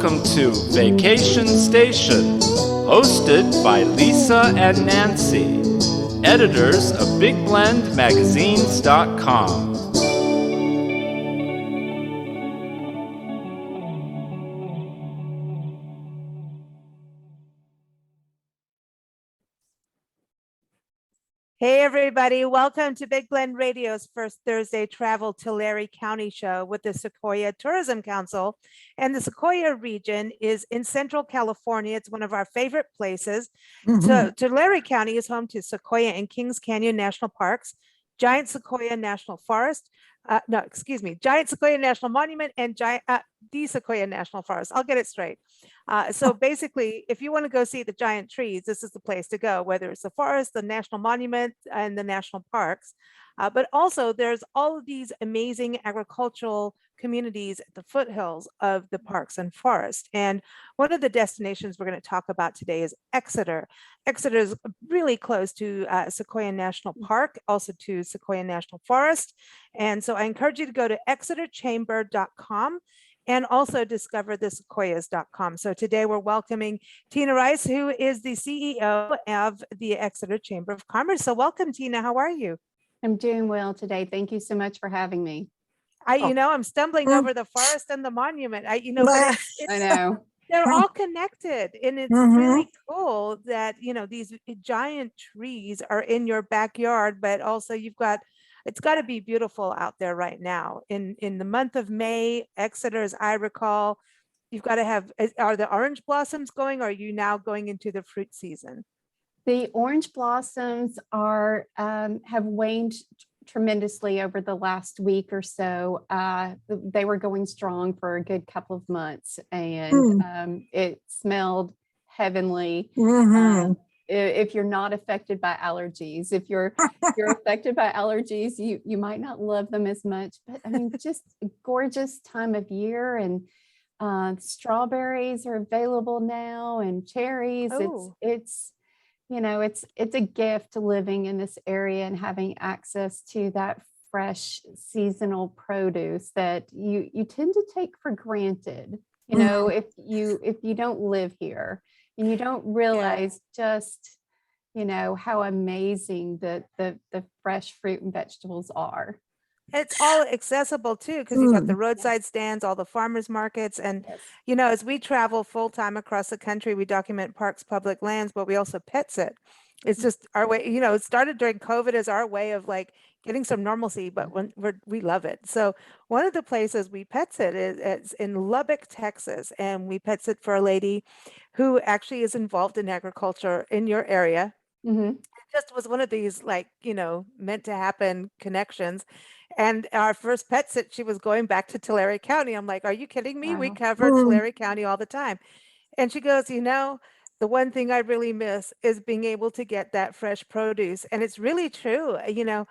Welcome to Vacation Station, hosted by Lisa and Nancy, editors of BigBlendMagazines.com. Hey everybody, welcome to Big Blend Radio's first Thursday Travel Tulare County show with the Sequoia Tourism Council. And the Sequoia region is in Central California. It's one of our favorite places. So Tulare County is home to Sequoia and Kings Canyon National Parks, Giant Sequoia National Forest, Giant Sequoia National Monument and the Sequoia National Forest. I'll get it straight. So basically, if you want to go see the giant trees, this is the place to go, whether it's the forest, the national monument, and the national parks. But also there's all of these amazing agricultural communities at the foothills of the parks and forest. And one of the destinations we're going to talk about today is Exeter. Exeter is really close to Sequoia National Park, also to Sequoia National Forest. And so I encourage you to go to exeterchamber.com and also discover the sequoias.com. So today we're welcoming Tina Rice, who is the CEO of the Exeter Chamber of Commerce. So welcome, Tina. How are you? I'm doing well today. Thank you so much for having me. I'm stumbling over the forest and the monument. I know. They're all connected, and it's really cool that, these giant trees are in your backyard, but also it's got to be beautiful out there right now. In the month of May, Exeter, as I recall, you've got to are the orange blossoms going, or are you now going into the fruit season? The orange blossoms have waned tremendously over the last week or so. They were going strong for a good couple of months, and it smelled heavenly. If you're not affected by allergies, if you're affected by allergies, you might not love them as much. But I mean, just a gorgeous time of year, and strawberries are available now, and cherries. It's a gift living in this area and having access to that fresh seasonal produce that you tend to take for granted. If you don't live here, and you don't realize just how amazing the fresh fruit and vegetables are. It's all accessible too, because you've got the roadside stands, all the farmers markets. And, as we travel full time across the country, we document parks, public lands, but we also pet sit. It's just our way, it started during COVID as our way of like getting some normalcy, but we love it. So one of the places we pet sit is in Lubbock, Texas. And we pet sit for a lady who actually is involved in agriculture in your area. It just was one of these meant to happen connections. And our first pet sit, she was going back to Tulare County. I'm like, are you kidding me? Wow. We cover Tulare County all the time. And she goes, the one thing I really miss is being able to get that fresh produce. And it's really true.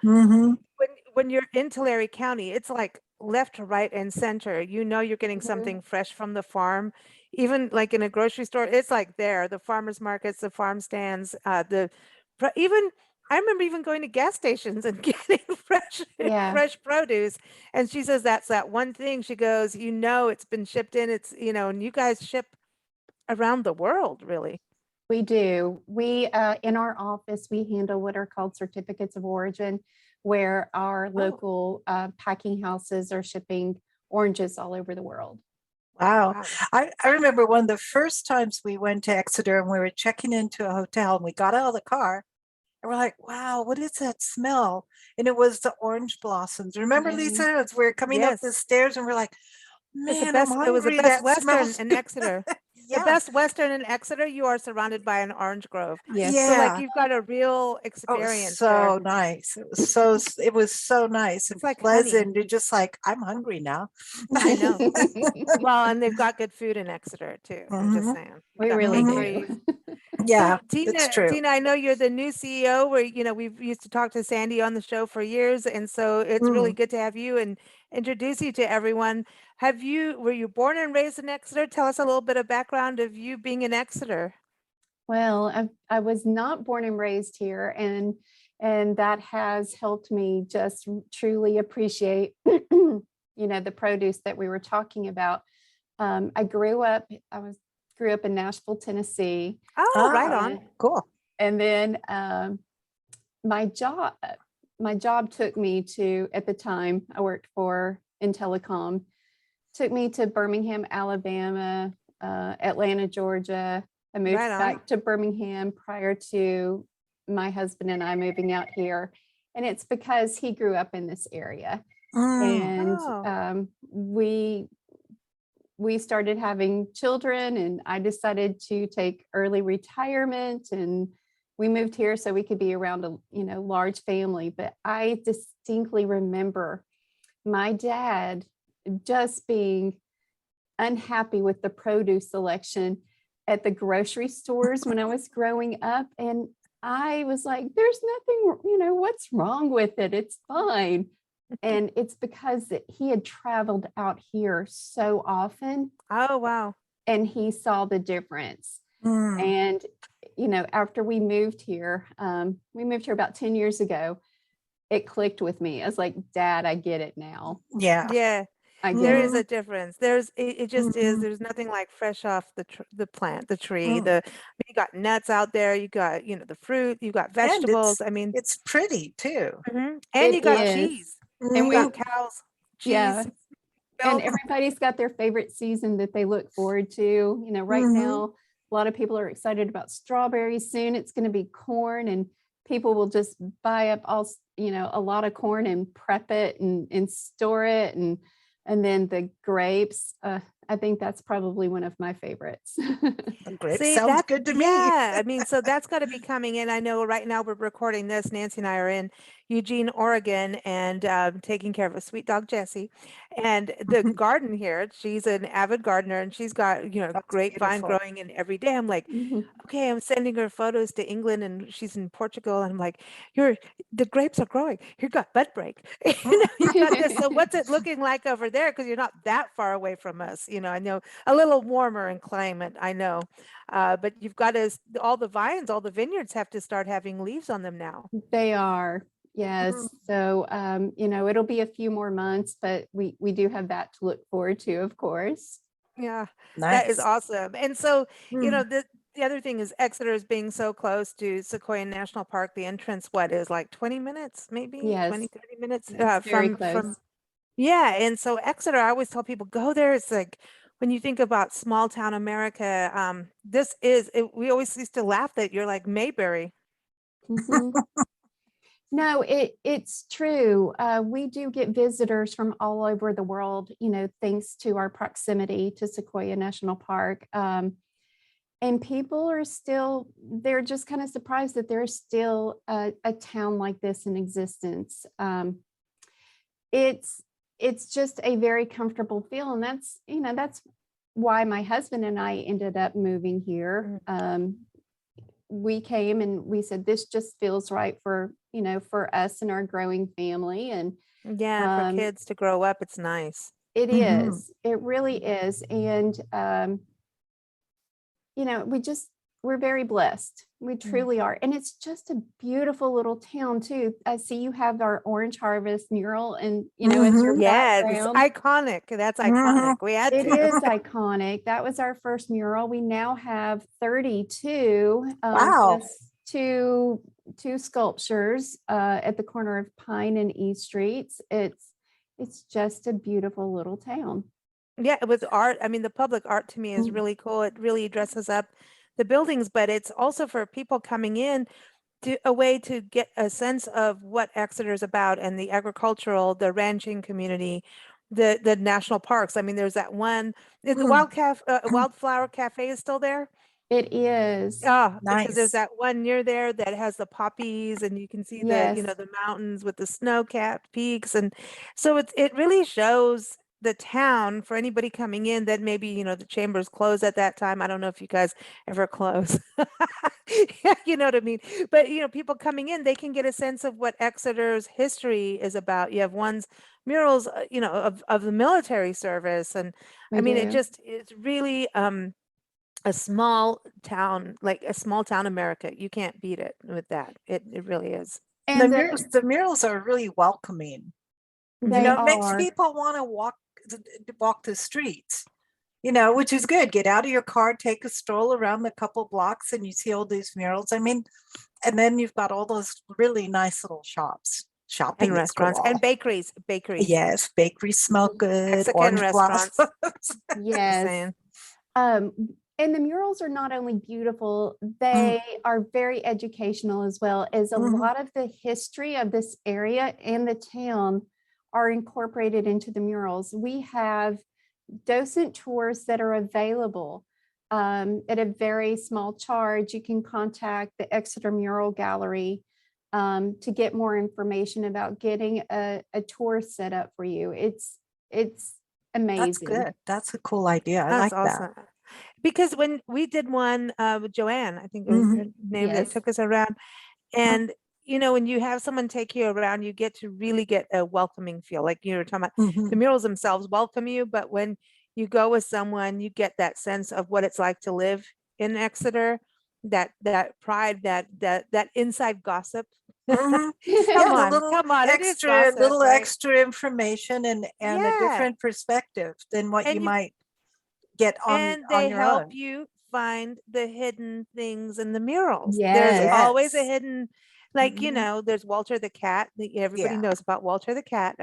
When you're in Tulare County, it's like left, right, and center. You're getting something fresh from the farm. Even like in a grocery store, it's like there, the farmers markets, the farm stands, I remember even going to gas stations and getting fresh produce. And she says that's that one thing. She goes, it's been shipped in. It's, and you guys ship around the world, really. We do. We, in our office, we handle what are called certificates of origin, where our local packing houses are shipping oranges all over the world. Wow. I remember one of the first times we went to Exeter, and we were checking into a hotel, and we got out of the car. And we're like, wow, what is that smell? And it was the orange blossoms. Remember, Lisa, as we're coming up the stairs, and we're like, man, it was the best Western in Exeter. Yeah. The best Western in Exeter, you are surrounded by an orange grove. Yes. Yeah. So you've got a real experience. So nice. It was so nice and like pleasant. You're just like, I'm hungry now. I know. Well, and they've got good food in Exeter too. I'm just saying. We really do. Yeah, Tina, true. Tina, I know you're the new CEO where, we've used to talk to Sandy on the show for years. And so it's really good to have you and introduce you to everyone. Were you born and raised in Exeter? Tell us a little bit of background of you being in Exeter. Well, I was not born and raised here, and that has helped me just truly appreciate, the produce that we were talking about. I grew up in Nashville, Tennessee. Oh, right on. And, Cool. and then my job took me to, at the time I worked in telecom, took me to Birmingham, Alabama, Atlanta, Georgia. I moved Right on. back to Birmingham prior to my husband and I moving out here. And it's because he grew up in this area. And Oh. we started having children, and I decided to take early retirement, and we moved here so we could be around a large family. But I distinctly remember my dad just being unhappy with the produce selection at the grocery stores when I was growing up. And I was like, there's nothing, what's wrong with it? It's fine. And it's because he had traveled out here so often. Oh, wow. And he saw the difference. And, after we moved here about 10 years ago, it clicked with me. I was like, Dad, I get it now. Yeah. Yeah. I get There it. is a difference. It just is. There's nothing like fresh off the plant, the tree. You got nuts out there. You got the fruit. You got And vegetables. I mean, it's pretty too. and It you got is. cheese. And You got cows, yeah. cheese, And milk. everybody's got their favorite season that they look forward to. Right now, a lot of people are excited about strawberries. Soon it's going to be corn, and people will just buy up a lot of corn and prep it and store it. And then the grapes, I think that's probably one of my favorites. The grape See, sounds good to me. yeah, I mean, so that's got to be coming in. I know right now we're recording this. Nancy and I are in Eugene, Oregon, and taking care of a sweet dog, Jessie. And the garden here, she's an avid gardener, and she's got, That's grapevine beautiful. growing in every day. I'm like, okay, I'm sending her photos to England, and she's in Portugal. And I'm like, the grapes are growing. You got bud break. You got this. So what's it looking like over there? Because you're not that far away from us. I know a little warmer in climate, I know. But you've got all the vines, all the vineyards have to start having leaves on them now. They are. Yes. So, it'll be a few more months, but we do have that to look forward to, of course. Yeah, that is Nice. awesome. And so, the other thing is Exeter is being so close to Sequoia National Park. The entrance, what is like 20 minutes, maybe Yes. 20, 30 minutes It's very from close. yeah. And so Exeter, I always tell people go there. It's like when you think about small town America, we always used to laugh that you're like Mayberry. Mhm. No, it's true. We do get visitors from all over the world, thanks to our proximity to Sequoia National Park. And people they're just kind of surprised that there's still a town like this in existence. It's just a very comfortable feel. And that's why my husband and I ended up moving here. We came and we said, this just feels right for us and our growing family. And yeah, for kids to grow up, it's nice. It is. It really is. And, we're very blessed. We truly are. And it's just a beautiful little town too. I see you have our Orange Harvest mural and, as your yeah, background. it's iconic. That's iconic. We had It to. is iconic. That was our first mural. We now have 32. Wow. Plus two sculptures at the corner of Pine and E Streets. It's just a beautiful little town. Yeah, with art. I mean, the public art to me is really cool. It really dresses up the buildings, but it's also for people coming in a way to get a sense of what Exeter is about and the agricultural, the ranching community, the national parks. I mean, there's that one, the Wildflower Cafe is still there. It is. Oh, because there's Nice. that one near there that has the poppies and you can see Yes. the mountains with the snow-capped peaks. And so it really shows the town for anybody coming in that maybe, the chambers closed at that time. I don't know if you guys ever close. You know what I mean? But, people coming in, they can get a sense of what Exeter's history is about. You have murals, of the military service. And I mean, it's really, a small town, like a small town America. You can't beat it with that. It really is. And the murals are really welcoming. They it makes are. people want to walk the streets. which is good. Get out of your car, take a stroll around the couple blocks, and you see all these murals. I mean, and then you've got all those really nice little shops. And Shopping is restaurants and cool. bakeries. Yes, bakeries smell good. Mexican Orange restaurants. blossoms. Yes. Saying. And the murals are not only beautiful, they are very educational as well, as a Mhm. lot of the history of this area and the town are incorporated into the murals. We have docent tours that are available at a very small charge. You can contact the Exeter Mural Gallery to get more information about getting a tour set up for you. It's That's amazing. good. That's a cool idea. I That's like that. awesome. Because when we did one with Joanne, I think was Mhm. her name, that Yes. took us around. And when you have someone take you around, you get to really get a welcoming feel. Like you were talking about, the Mhm. murals themselves welcome you, but when you go with someone, you get that sense of what it's like to live in Exeter, that pride, that inside gossip. Mhm. Come Yeah, on, come on, it is gossip, little right? extra information and a Yeah. different perspective than what you And you might get on they your help own. you find the hidden things in the murals. There's Yes. always a Yes. hidden, like, Mhm. there's Walter the cat. Everybody Yeah. knows about Walter the cat.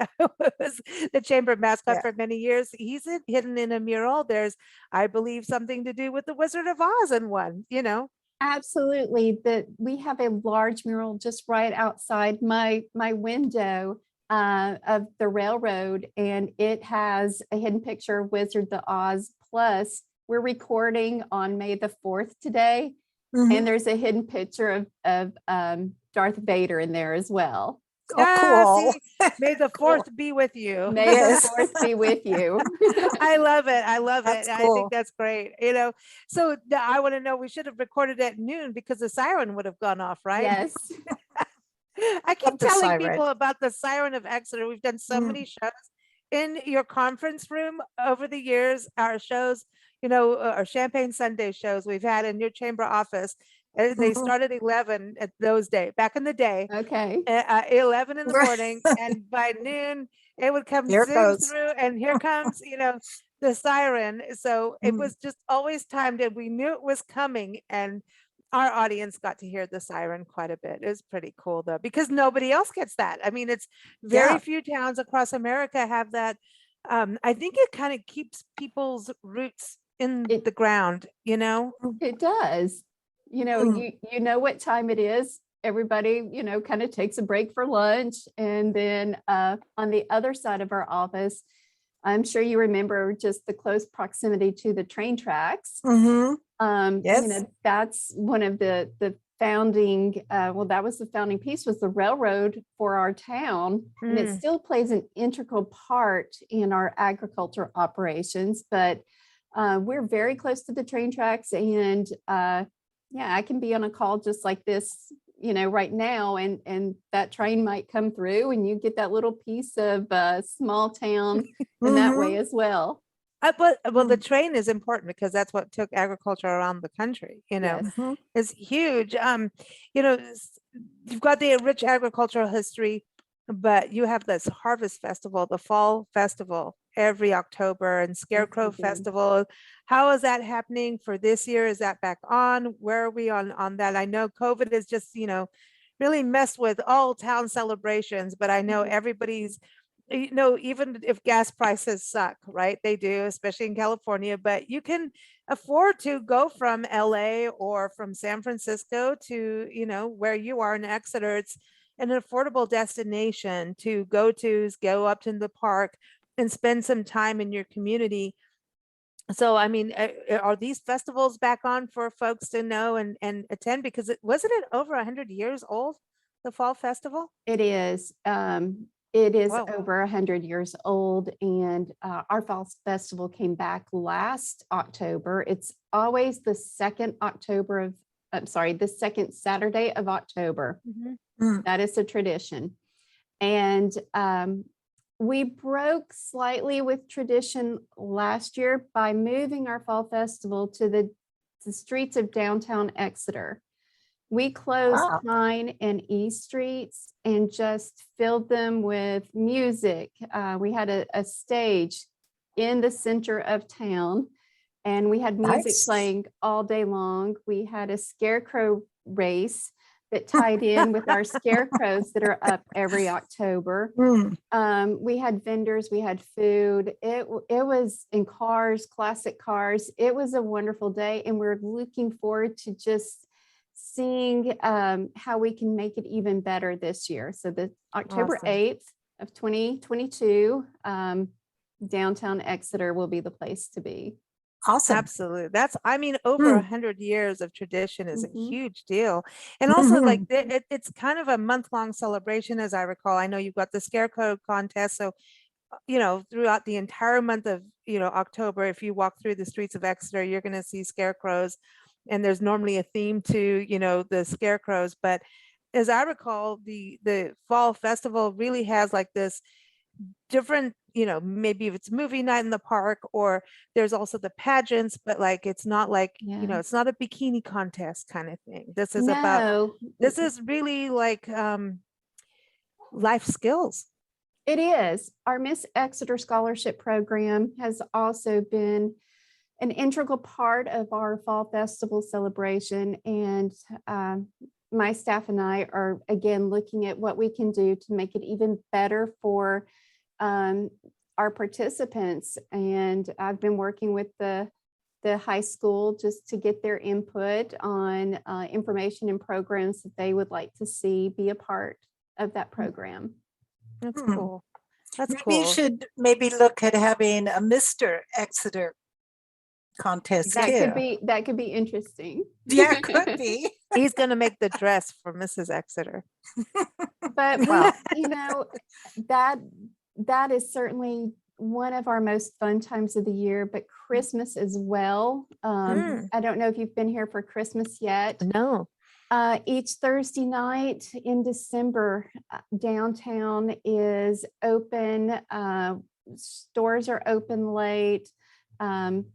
Was the chamber mascot Yeah. for many years. He's hidden in a mural. There's, I believe, something to do with the Wizard of Oz in one. Absolutely. We have a large mural just right outside my window of the railroad, and it has a hidden picture of Wizard the Oz. Plus, we're recording on May the 4th today, Mhm. and there's a hidden picture of Darth Vader in there as well. Oh, cool. See, may the Cool. 4th be with you. May Yes. the 4th be with you. I love it. I love That's it. I cool. think that's great. So I want to know, we should have recorded at noon because the siren would have gone off, right? Yes. I keep Love the telling siren. people about the siren of Exeter. We've done so Mm. many shows in your conference room over the years. Our shows, our Champagne Sunday shows we've had in your chamber office. They Mhm. started 11 at those days, back in the day. Okay. 11 in the morning, and by noon it would come Here it zoom goes. through, and here comes the siren. So it Mm. was just always timed, and we knew it was coming, and our audience got to hear the siren quite a bit. It was pretty cool though, because nobody else gets that. I mean, it's very Yeah. few towns across America have that. I think it kind of keeps people's roots in It- the ground. It does. Mm. You know what time it is. Everybody, kind of takes a break for lunch. And then on the other side of our office, I'm sure you remember just the close proximity to the train tracks. Mhm. Yes. That's one of the founding, that was the founding piece, was the railroad for our town. And it Mm. still plays an integral part in our agriculture operations, but we're very close to the train tracks. And yeah, I can be on a call just like this, right now, and that train might come through, and you get that little piece of small town in that way Mhm. as well. Well, the Mm. train is important because that's what took agriculture around the country. Yes. Mhm. It's huge. You've got the rich agricultural history, but you have this harvest festival, the fall festival every October, and Scarecrow we do. Festival. How is that happening for this year? Is that back on? Where are we on that? I know COVID is just, really messed with all town celebrations, but I know Mhm. everybody's, even if gas prices suck, right? They do, especially in California, but you can afford to go from LA or from San Francisco to, where you are in Exeter. It's an affordable destination to go up to the park and spend some time in your community. So, I mean, are these festivals back on for folks to know and attend? Because wasn't it over 100 years old, the fall festival? It is. It is Whoa. over 100 years old, and our fall festival came back last October. It's always the second the second Saturday of October. Mhm. Mm. That is the tradition. And we broke slightly with tradition last year by moving our fall festival to the streets of downtown Exeter. We closed Wow. Pine and East Streets and just filled them with music. We had a stage in the center of town, And we had music Nice. playing all day long. We had a scarecrow race that tied in with our scarecrows that are up every October. We had vendors, we had food. It was in cars, classic cars. It was a wonderful day, and we're looking forward to just seeing how we can make it even better this year. So the October Awesome. 8th of 2022, downtown Exeter will be the place to be. Awesome. Absolutely. That's, I mean, over Mm. 100 years of tradition is a Mhm. huge deal. And also like Mhm. it's kind of a month-long celebration, as I recall. I know you've got the scarecrow contest. So, you know, throughout the entire month of, you know, October, if you walk through the streets of Exeter, you're going to see scarecrows. And there's normally a theme to, you know, the scarecrows. But as I recall, the fall festival really has like this different, you know, maybe if it's movie night in the park, or there's also the pageants, but like it's not like, you know, Yeah. it's not a bikini contest kind of thing. This is about, No, this is really like life skills. it is. Our Miss Exeter Scholarship Program has also been an integral part of our Fall Festival celebration. And my staff and I are, again, looking at what we can do to make it even better for our participants. And I've been working with the high school just to get their input on information and programs that they would like to see be a part of that program. That's Hmm. cool. That's Maybe you cool. should maybe look at having a Mr. Exeter contest That too. could be interesting. Yeah, it could be. He's going to make the dress for Mrs. Exeter. But we, Wow. you know, that is certainly one of our most fun times of the year, but Christmas as well. I don't know if you've been here for Christmas yet. No. Each Thursday night in December, downtown is open. Stores are open late.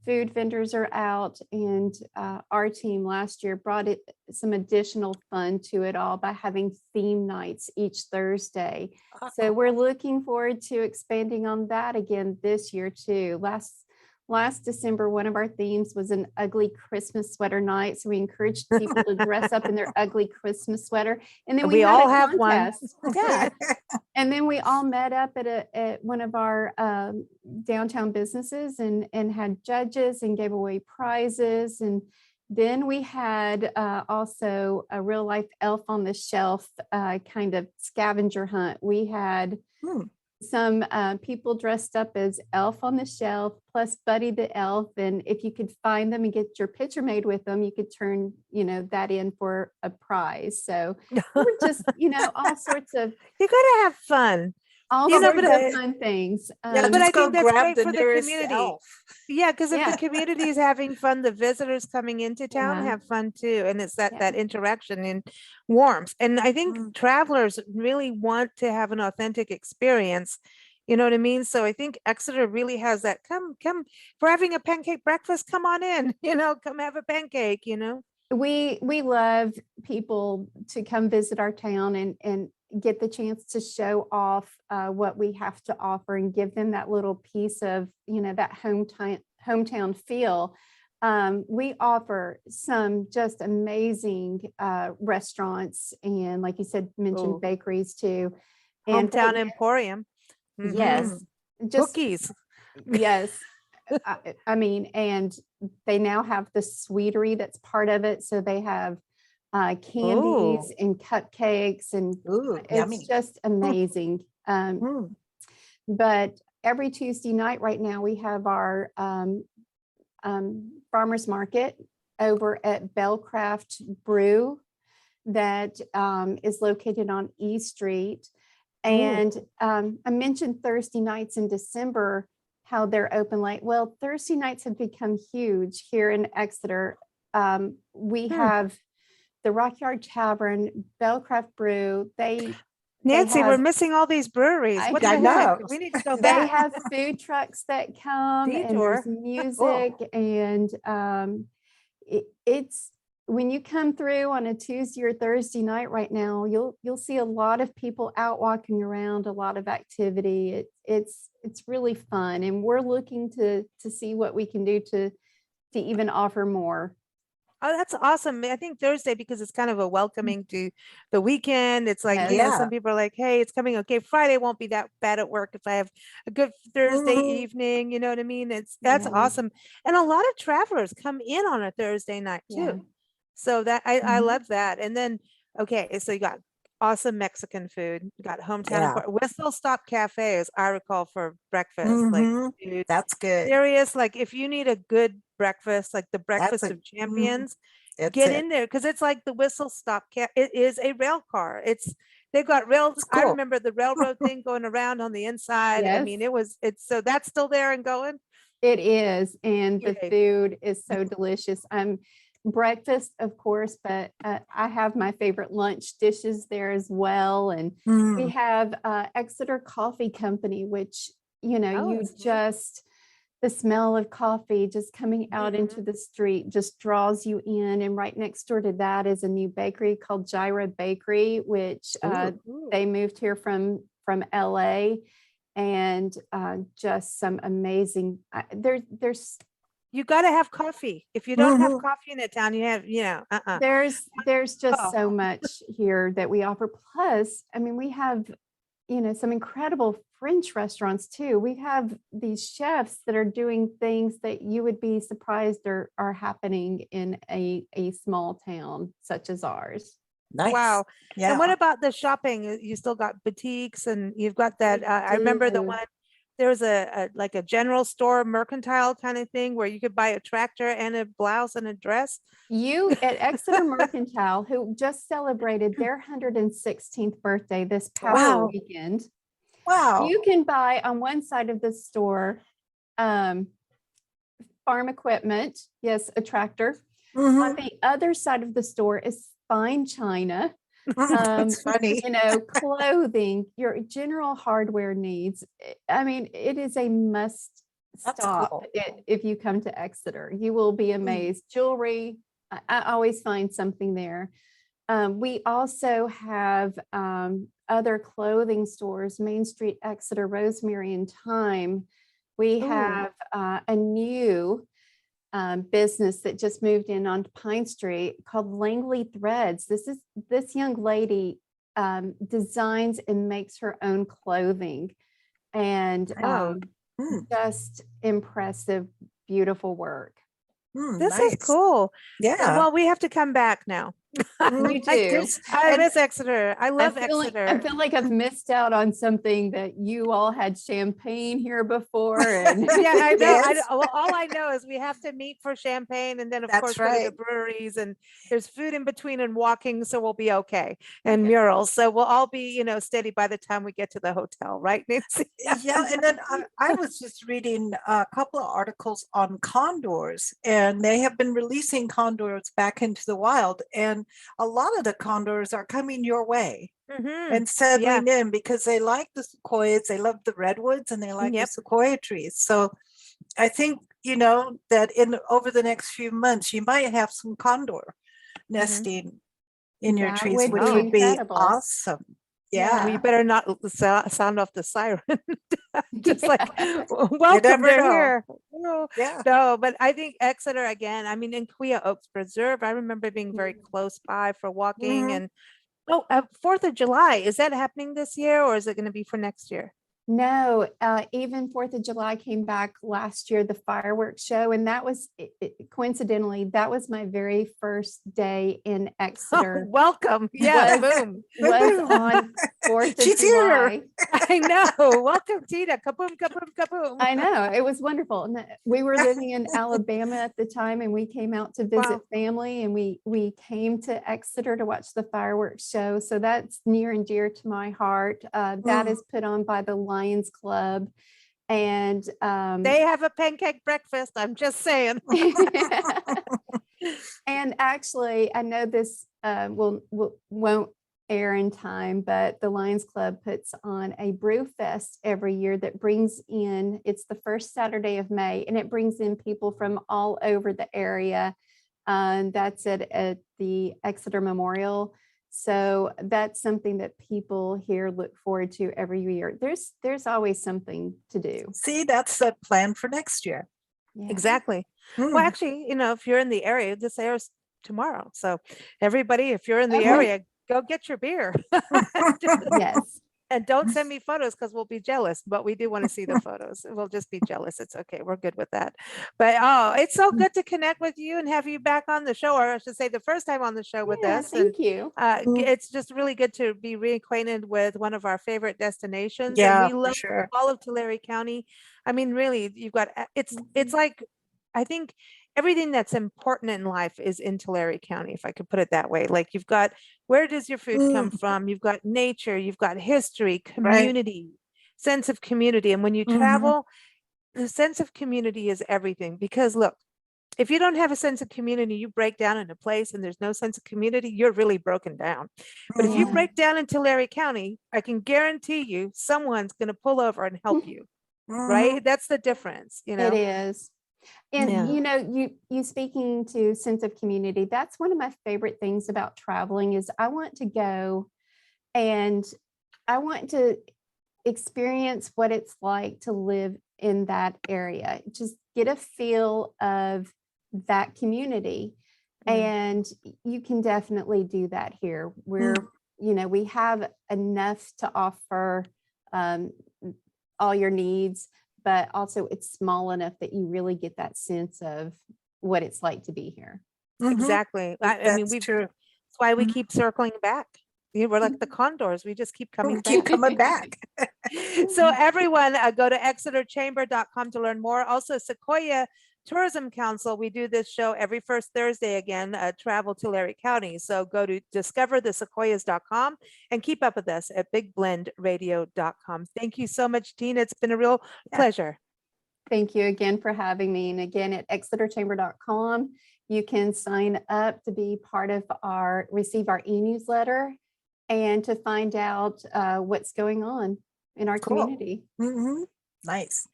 Food vendors are out, and our team last year brought it some additional fun to it all by having theme nights each Thursday. So we're looking forward to expanding on that again this year too. Last December, one of our themes was an ugly Christmas sweater night. So we encouraged people to dress up in their ugly Christmas sweater. And then We had all a have one. contest. Yeah. And then we all met up at one of our downtown businesses and had judges and gave away prizes. And then we had also a real life elf on the shelf kind of scavenger hunt. We had some people dressed up as Elf on the Shelf plus Buddy the Elf. And if you could find them and get your picture made with them, you could turn, you know, that in for a prize. So we're just, you know, all sorts of, You gotta have fun. all You know, sorts but of fun things. Yeah, but I just go think that's grab great the for the nearest community. elf. Yeah, because if Yeah. the community is having fun, the visitors coming into town Yeah. have fun too. And it's that Yeah. interaction and warmth. And I think Mm. travelers really want to have an authentic experience. You know what I mean? So I think Exeter really has that. Come, if we're having a pancake breakfast, come on in, you know, come have a pancake, you know. We love people to come visit our town and get the chance to show off what we have to offer and give them that little piece of, you know, that hometown feel. We offer some just amazing restaurants and, like you said, mentioned Ooh. bakeries too. And Hometown Emporium. Mhm. yes, just Cookies. yes. I mean, and they now have the sweetery that's part of it. So they have candies and cupcakes, and Ooh, it's yummy. just amazing. Mm. But every Tuesday night right now, we have our farmers market over at Bellcraft Brew that is located on E Street. And I mentioned Thursday nights in December, how they're open late. Well, Thursday nights have become huge here in Exeter. We have the Rockyard Tavern, Bellcraft Brew. Nancy, we're have- missing all these breweries. I What the heck? know. We need to go They back. have food trucks that come and Detour. there's music and it's when you come through on a Tuesday or Thursday night right now, you'll see a lot of people out walking around, a lot of activity. It's really fun, and we're looking to see what we can do to to even offer more. Oh, that's awesome. I think Thursday, because it's kind of a welcoming to the weekend. It's like, Yes. you know, Yeah. some people are like, hey, it's coming. Okay, Friday won't be that bad at work if I have a good Thursday Mhm. evening. You know what I mean? That's Yeah. awesome. And a lot of travelers come in on a Thursday night Yeah. too. So that I Mhm. love that. And then, okay, so you got awesome Mexican food. You got hometown Yeah. Whistle Stop Cafe, as I recall, for breakfast. Like, Mhm. dude, That's good. serious. Like, if you need a good breakfast, like the breakfast a- of champions, It's get it. in there because it's like the Whistle Stop It is a rail car. They've got rails. It's I cool. remember the railroad thing going around on the inside. I mean, Yes. it's so that's still there and going. It is, and the Yay. food is so delicious. Breakfast, of course, but I have my favorite lunch dishes there as well. And we Mm. have Exeter Coffee Company, which, you know, Oh, you that's nice. just, the smell of coffee just coming out Mhm. into the street just draws you in. And right next door to that is a new bakery called Gyra Bakery, which Ooh. they moved here from LA. And just some amazing, there's You got to have coffee. If you don't have Mhm. coffee in a town, you have, you know, there's just Oh. so much here that we offer. Plus, I mean, we have, you know, some incredible French restaurants too. We have these chefs that are doing things that you would be surprised are happening in a small town such as ours. Nice. Wow. Yeah. And what about the shopping? You still got boutiques and you've got that. We I remember the do. one, there was like a general store, mercantile kind of thing where you could buy a tractor and a blouse and a dress. You at Exeter Mercantile, who just celebrated their 116th birthday this past Wow. weekend, Wow. you can buy on one side of the store farm equipment, yes, a tractor. Mhm. On the other side of the store is fine china, That's funny. you know, clothing, your general hardware needs. I mean, it is a must That's stop cool. if you come to Exeter. You will be amazed. Jewelry, I always find something there. We also have other clothing stores, Main Street, Exeter, Rosemary, and Thyme. We Ooh. have a new business that just moved in on Pine Street called Langley Threads. This young lady designs and makes her own clothing, and Oh. just impressive, beautiful work. This is Nice. cool. Yeah. Well, we have to come back now. You I do. I And- miss Exeter. I love Exeter. I feel like I've missed out on something that you all had champagne here before. And Yeah, I know. Yes. Well, all I know is we have to meet for champagne and then of That's course go to the right. breweries, and there's food in between and walking, so we'll be okay. And murals. So we'll all be, you know, steady by the time we get to the hotel, right, Nancy? Yeah, and then I was just reading a couple of articles on condors, and they have been releasing condors back into the wild, and a lot of the condors are coming your way Mhm. and settling in because they like the sequoias, they love the redwoods, and they like the Yep. sequoia trees. So I think, you know, that over the next few months, you might have some condor nesting in your That trees, would which be would be incredible. awesome. Yeah. We better not sound off the siren. Just like, Yeah. welcome, never they're know. here. No, Yeah. no, but I think Exeter again, I mean, in Quia Oaks Preserve, I remember being very Mhm. close by for walking. Mhm. And 4th of July, is that happening this year or is it going to be for next year? No, even 4th of July came back last year, the fireworks show, and that was coincidentally, that was my very first day in Exeter. Welcome. Yeah, Was- boom. Was on 4th of She's here. July. I know. Welcome, Tina. Kaboom, kaboom, kaboom. I know, it was wonderful. And we were living in Alabama at the time, and we came out to visit Wow. family, and we came to Exeter to watch the fireworks show. So that's near and dear to my heart. That is put on by the Lions Club. And They have a pancake breakfast. I'm just saying. and actually, I know this won't air in time, but the Lions Club puts on a brew fest every year that brings in, it's the first Saturday of May, and it brings in people from all over the area. That's at the Exeter Memorial. So that's something that people here look forward to every year. There's always something to do. See, that's the plan for next year. Yeah. Exactly. Well, Mm. actually, if you're in the area, this airs tomorrow. So everybody, if you're in the Okay. area, go get your beer. Yes. And don't send me photos because we'll be jealous, but we do want to see the photos. We'll just be jealous. It's okay. We're good with that. But it's so good to connect with you and have you back on the show, or I should say the first time on the show with Yeah, us. And thank you. it's just really good to be reacquainted with one of our favorite destinations. And Yeah, we for love sure. all of Tulare County. I mean, really, you've got it's like I think everything that's important in life is in Tulare County, if I could put it that way. Like you've got where does your food come Mm, from? You've got nature, you've got history, right. community, sense of community. And when you Mhm. travel, the sense of community is everything. Because look, if you don't have a sense of community, you break down in a place and there's no sense of community, you're really broken down. But if you Yeah. Mhm. break down in Tulare County, I can guarantee you someone's going to pull over and help you, Mhm. right? That's the difference, It is. And Yeah. you speaking to sense of community, that's one of my favorite things about traveling is I want to go and I want to experience what it's like to live in that area. Just get a feel of that community. Yeah. And you can definitely do that here. Mm. We have enough to offer um, all your needs, but also it's small enough that you really get that sense of what it's like to be here. Mhm. Exactly. I mean, That's true. that's why we Mhm. keep circling back. We're like the condors. We just keep coming We keep back. coming back. So everyone go to exeterchamber.com to learn more. Also Sequoia Tourism Council. We do this show every first Thursday again, travel to Tulare County. So go to discoverthesequoias.com and keep up with us at bigblendradio.com. Thank you so much, Tina. It's been a real Yeah. pleasure. Thank you again for having me. And again, at exeterchamber.com, you can sign up to be receive our e-newsletter and to find out what's going on in our Cool. community. Mhm. Nice.